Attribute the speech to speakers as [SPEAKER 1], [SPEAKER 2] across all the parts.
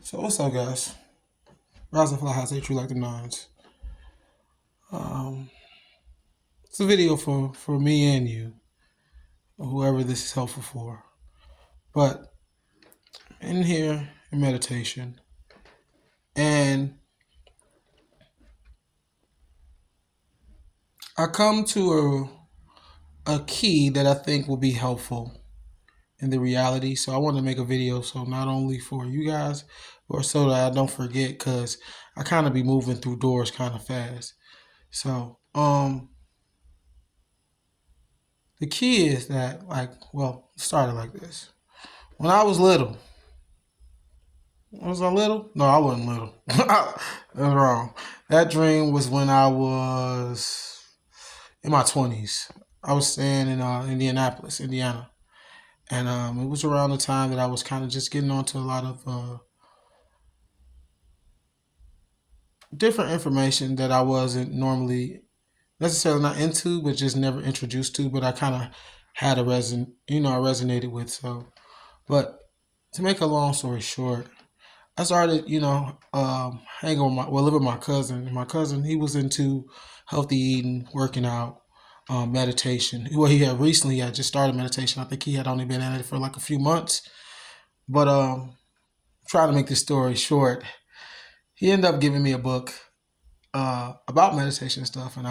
[SPEAKER 1] So what's up, guys? Rise and fly high, stay true like the nines. It's a video for me and you, or whoever this is helpful for. But in here in meditation, and I come to a key that I think will be helpful in the reality. So I want to make a video so not only for you guys, but so that I don't forget, because I kind of be moving through doors kind of fast. So the key is that, it started like this. When I was little, was I little? No, I wasn't little. That's wrong. That dream was when I was in my 20s. I was staying in Indianapolis, Indiana. And it was around the time that I was kind of just getting onto a lot of different information that I wasn't normally necessarily not into, but just never introduced to. But I kind of had I resonated with. So, but to make a long story short, I started, living with my cousin. And my cousin, he was into healthy eating, working out, meditation. Well, he had just started meditation. I think he had only been at it for like a few months. But trying to make this story short, he ended up giving me a book about meditation and stuff, and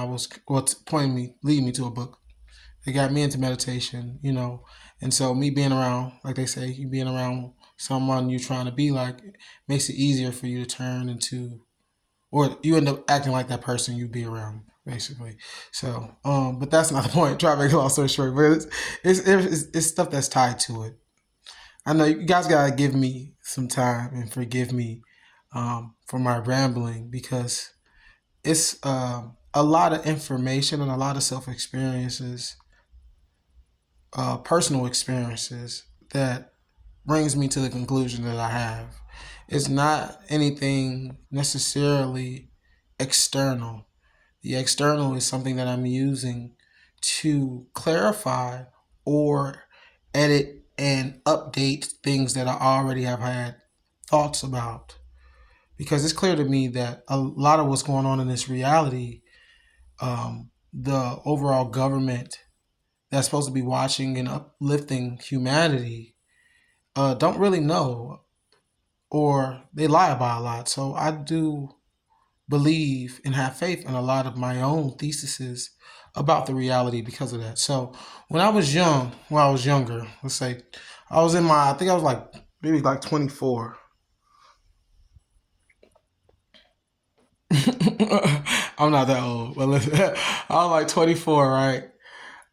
[SPEAKER 1] leading me to a book. It got me into meditation, and so me being around, like they say, you being around someone you're trying to be like, makes it easier for you to turn into, or you end up acting like that person you be around, basically. So, but that's not the point. Try to make a long story short, but it's stuff that's tied to it. I know you guys gotta give me some time and forgive me for my rambling, because it's a lot of information and a lot of personal experiences that brings me to the conclusion that I have. It's not anything necessarily external. The external is something that I'm using to clarify or edit and update things that I already have had thoughts about. Because it's clear to me that a lot of what's going on in this reality, the overall government that's supposed to be watching and uplifting humanity, don't really know, or they lie about a lot. So I do believe and have faith in a lot of my own theses about the reality because of that. So when I was younger, let's say I think I was like maybe like 24. I'm not that old, but listen, I was like 24, right?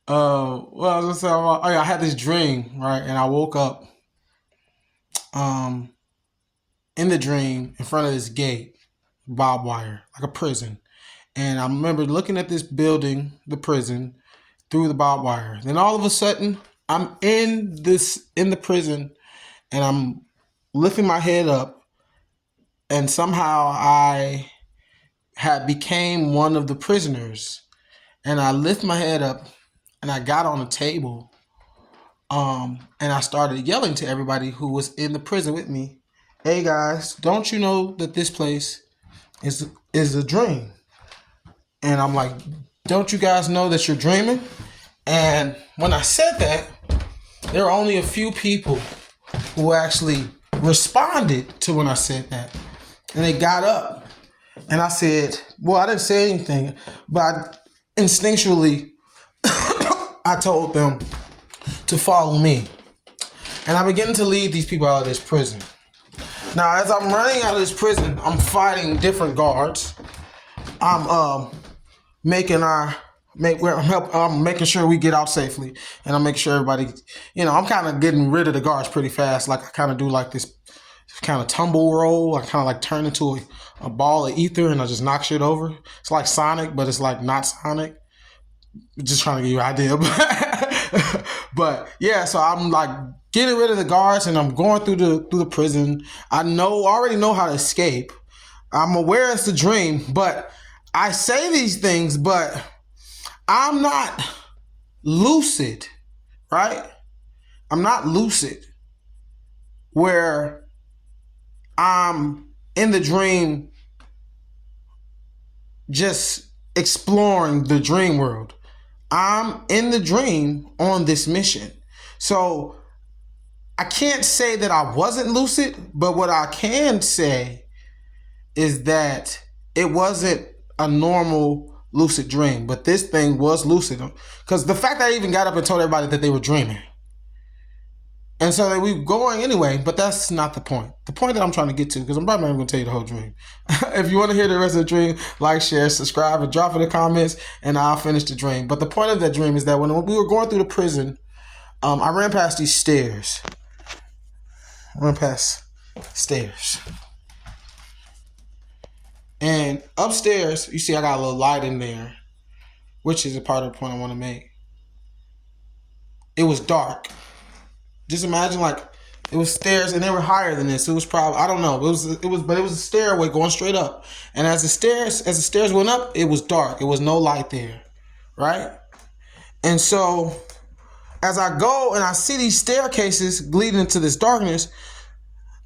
[SPEAKER 1] I was gonna say, I had this dream, right? And I woke up um, in the dream in front of this gate, barbed wire, like a prison. And I remember looking at this building, the prison, through the barbed wire. Then all of a sudden, I'm in the prison, and I'm lifting my head up, and somehow I had became one of the prisoners. And I lift my head up, and I got on a table, and I started yelling to everybody who was in the prison with me, "Hey guys, don't you know that this place is a dream?" And I'm like, "Don't you guys know that you're dreaming?" And when I said that, there were only a few people who actually responded to when I said that. And they got up. And I said, well, I didn't say anything, but instinctually, I told them to follow me. And I began to lead these people out of this prison. Now, as I'm running out of this prison, I'm fighting different guards. I'm I'm making sure we get out safely, and I'm making sure everybody, I'm kind of getting rid of the guards pretty fast. Like I kind of do like this kind of tumble roll. I kind of like turn into a ball of ether, and I just knock shit over. It's like Sonic, but it's like not Sonic. Just trying to give you an idea. But yeah, so I'm like getting rid of the guards, and I'm going through the prison. I already know how to escape. I'm aware it's a dream, but I say these things, but I'm not lucid, right? I'm not lucid. where I'm in the dream just exploring the dream world. I'm in the dream on this mission. So I can't say that I wasn't lucid, but what I can say is that it wasn't a normal lucid dream, but this thing was lucid. Because the fact that I even got up and told everybody that they were dreaming. And so we were going anyway, but that's not the point. The point that I'm trying to get to, because I'm probably not even going to tell you the whole dream. If you want to hear the rest of the dream, like, share, subscribe, and drop in the comments, and I'll finish the dream. But the point of that dream is that when we were going through the prison, I ran past these stairs. And upstairs, you see I got a little light in there, which is a part of the point I want to make. It was dark. Just imagine, like, it was stairs, and they were higher than this. It was probably, I don't know, but it was a stairway going straight up. And as the stairs went up, it was dark. It was no light there, right? And so as I go and I see these staircases leading into this darkness,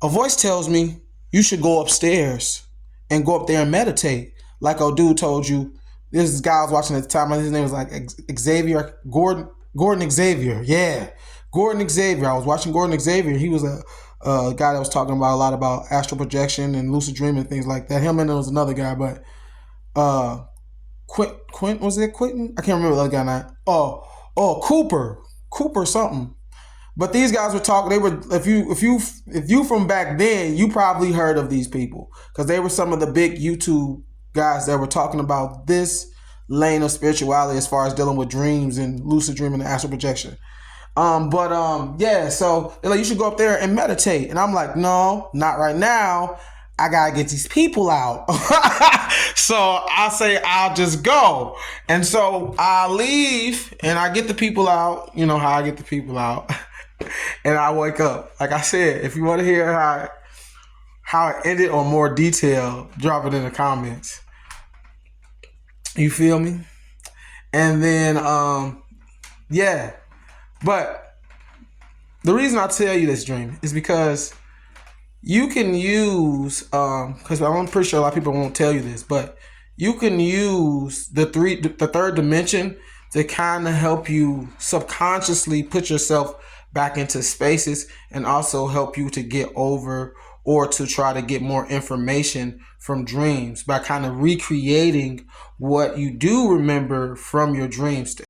[SPEAKER 1] a voice tells me you should go upstairs and go up there and meditate, like old dude told you. This guy I was watching at the time. His name was like Xavier Gordon Xavier. Yeah. Gordon Xavier. I was watching Gordon Xavier. He was a guy that was talking about a lot about astral projection and lucid dreaming and things like that. Him and there was another guy, but Quint was it Quentin? I can't remember the other guy now. Oh, Cooper something. But these guys were talking. They were if you from back then, you probably heard of these people because they were some of the big YouTube guys that were talking about this lane of spirituality as far as dealing with dreams and lucid dreaming and astral projection. Yeah, so they're like, you should go up there and meditate. And I'm like, no, not right now. I gotta get these people out. So I say, I'll just go. And so I leave and I get the people out. You know how I get the people out. And I wake up. Like I said, if you want to hear how it ended or more detail, drop it in the comments. You feel me? And then, yeah. But the reason I tell you this dream is because you can use, because I'm pretty sure a lot of people won't tell you this, but you can use the third dimension to kind of help you subconsciously put yourself back into spaces and also help you to get over or to try to get more information from dreams by kind of recreating what you do remember from your dreams.